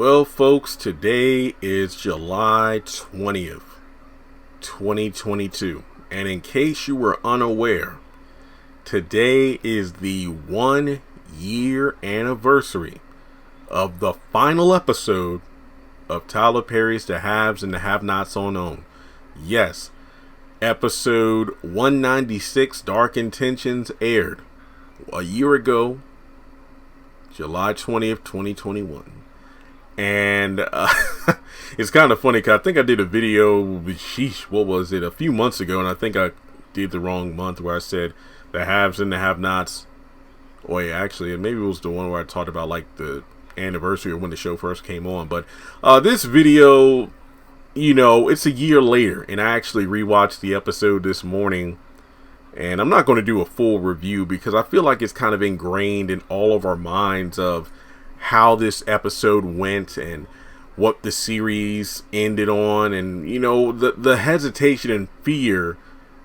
Well, folks, today is July 20th, 2022. And in case you were unaware, today is the 1-year anniversary of the final episode of Tyler Perry's The Haves and the Have-Nots on OWN. Yes, episode 196, Dark Intentions, aired a year ago, July 20th, 2021. And it's kind of funny because I think I did a video, a few months ago, and I think I did the wrong month where I said the haves and the have-nots. Oh yeah, actually, maybe it was the one where I talked about like the anniversary of when the show first came on. But this video, it's a year later, and I actually rewatched the episode this morning. And I'm not going to do a full review because I feel like it's kind of ingrained in all of our minds of how this episode went and what the series ended on, and the hesitation and fear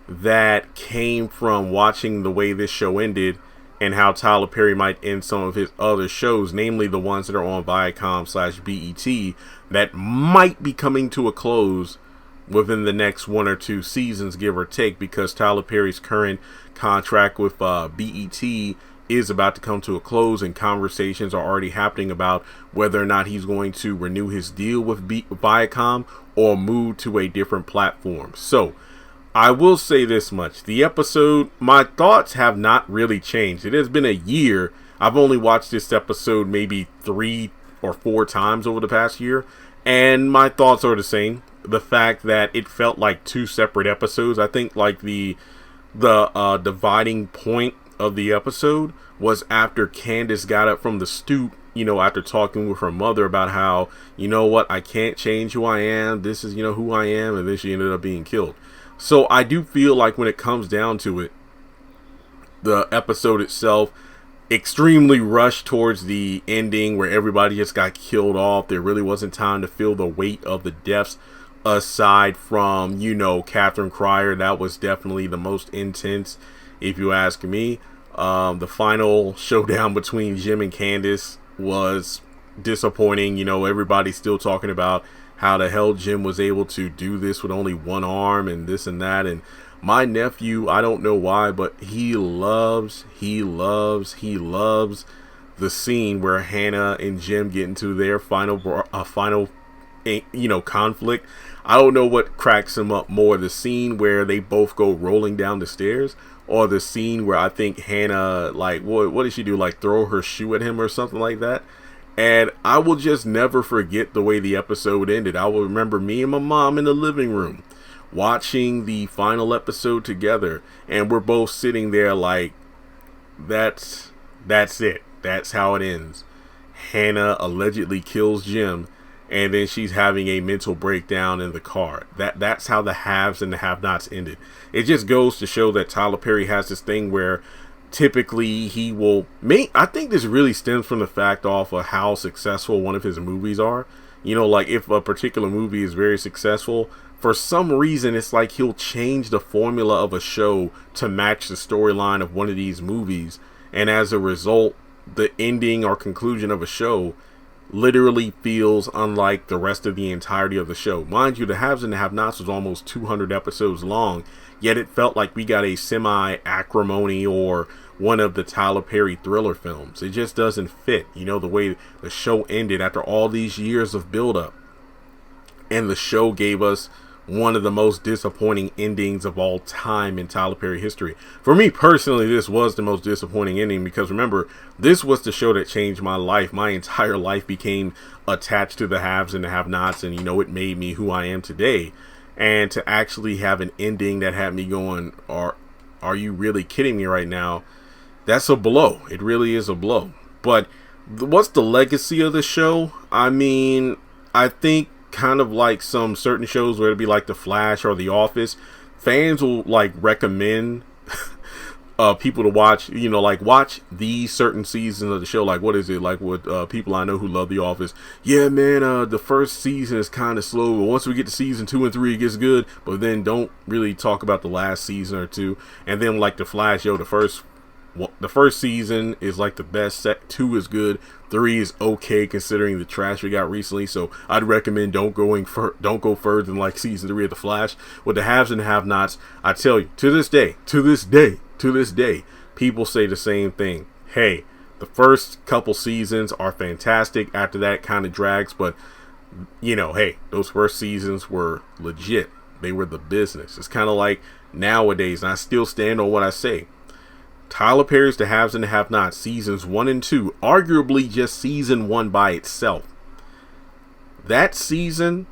that came from watching the way this show ended and how Tyler Perry might end some of his other shows, namely the ones that are on Viacom/BET that might be coming to a close within the next 1 or 2 seasons, give or take, because Tyler Perry's current contract with BET is about to come to a close, and conversations are already happening about whether or not he's going to renew his deal with Viacom or move to a different platform. So I will say this much: the episode, my thoughts have not really changed. It has been a year. I've only watched this episode maybe 3 or 4 times over the past year, and my thoughts are the same. The fact that it felt like 2 separate episodes. I think like the dividing point of the episode was after Candace got up from the stoop, after talking with her mother about how, I can't change who I am. This is, who I am. And then she ended up being killed. So I do feel like when it comes down to it, the episode itself extremely rushed towards the ending where everybody just got killed off. There really wasn't time to feel the weight of the deaths aside from, Catherine Cryer. That was definitely the most intense, if you ask me. The final showdown between Jim and Candace was disappointing. Everybody's still talking about how the hell Jim was able to do this with only one arm and this and that. And my nephew, I don't know why, but he loves the scene where Hannah and Jim get into their final conflict. I don't know what cracks him up more, the scene where they both go rolling down the stairs, or the scene where I think Hannah, like, what did she do? Like, throw her shoe at him or something like that. And I will just never forget the way the episode ended. I will remember me and my mom in the living room watching the final episode together, and we're both sitting there like, that's it. That's how it ends. Hannah allegedly kills Jim, and then she's having a mental breakdown in the car. That's how the haves and the have-nots ended. It just goes to show that Tyler Perry has this thing where typically he will I think this really stems from the fact of how successful one of his movies are. Like if a particular movie is very successful, for some reason it's like he'll change the formula of a show to match the storyline of one of these movies, and as a result, the ending or conclusion of a show literally feels unlike the rest of the entirety of the show. Mind you, the haves and the have-nots was almost 200 episodes long, yet it felt like we got a semi-acrimony or one of the Tyler Perry thriller films. It just doesn't fit, the way the show ended after all these years of build-up. And the show gave us one of the most disappointing endings of all time in Tyler Perry history. For me personally, this was the most disappointing ending because, remember, this was the show that changed my life. My entire life became attached to the haves and the have-nots, and it made me who I am today. And to actually have an ending that had me going, are you really kidding me right now? That's a blow. It really is a blow. But what's the legacy of the show? I mean, I think kind of like some certain shows where it'd be like The Flash or The Office, fans will like recommend people to watch, watch these certain seasons of the show. Like, what is it? Like with people I know who love The Office. Yeah, man, the first season is kind of slow, but once we get to season 2 and 3, it gets good. But then don't really talk about the last season or 2. And then like The Flash, the first The first season is like the best. 2 is good. 3 is okay considering the trash we got recently. So I'd recommend don't go further than like season 3 of The Flash. With the haves and have-nots, I tell you, to this day, people say the same thing. Hey, the first couple seasons are fantastic. After that, it kind of drags, but you know, hey, those first seasons were legit. They were the business. It's kind of like nowadays, and I still stand on what I say. Tyler Perry's The Haves and the Have-Nots, seasons 1 and 2, arguably just season 1 by itself. That season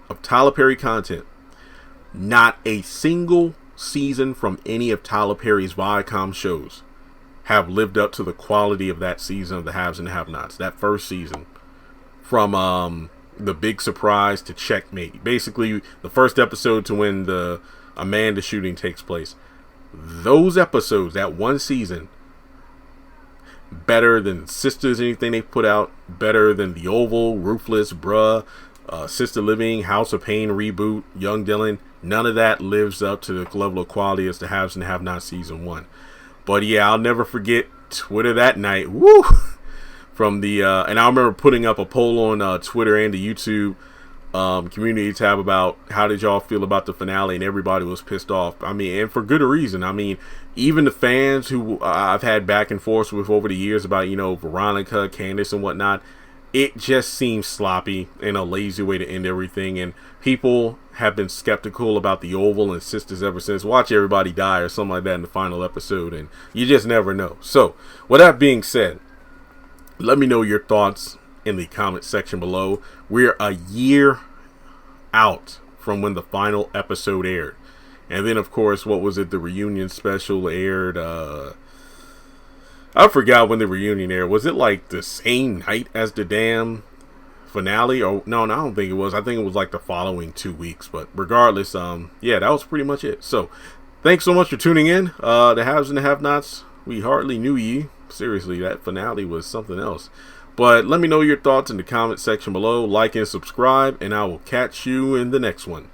of Tyler Perry content, not a single season from any of Tyler Perry's Viacom shows have lived up to the quality of that season of The Haves and the Have-Nots. That first season, from the big surprise to checkmate, basically the first episode to when the Amanda shooting takes place. Those episodes, that one season, better than Sisters, anything they put out, better than The Oval, Ruthless, Bruh, Sister Living, House of Pain reboot, Young Dylan. None of that lives up to the level of quality as The Haves and Have-Nots season 1. But yeah, I'll never forget Twitter that night. Woo! From the and I remember putting up a poll on Twitter and the YouTube community tab about how did y'all feel about the finale, and everybody was pissed off. I mean, and for good reason. I mean, even the fans who I've had back and forth with over the years about, you know, Veronica, Candace, and whatnot, it just seems sloppy and a lazy way to end everything. And people have been skeptical about The Oval and Sisters ever since. Watch Everybody Die or something like that in the final episode, and you just never know. So, with that being said, let me know your thoughts in the comment section below. We're a year out from when the final episode aired. And then, of course, what was it? The reunion special aired. I forgot when the reunion aired. Was it like the same night as the damn finale? Or no, I don't think it was. I think it was like the following 2 weeks. But regardless, yeah, that was pretty much it. So, thanks so much for tuning in. The Haves and the Have-Nots. We hardly knew ye. Seriously, that finale was something else. But let me know your thoughts in the comment section below. Like and subscribe, and I will catch you in the next one.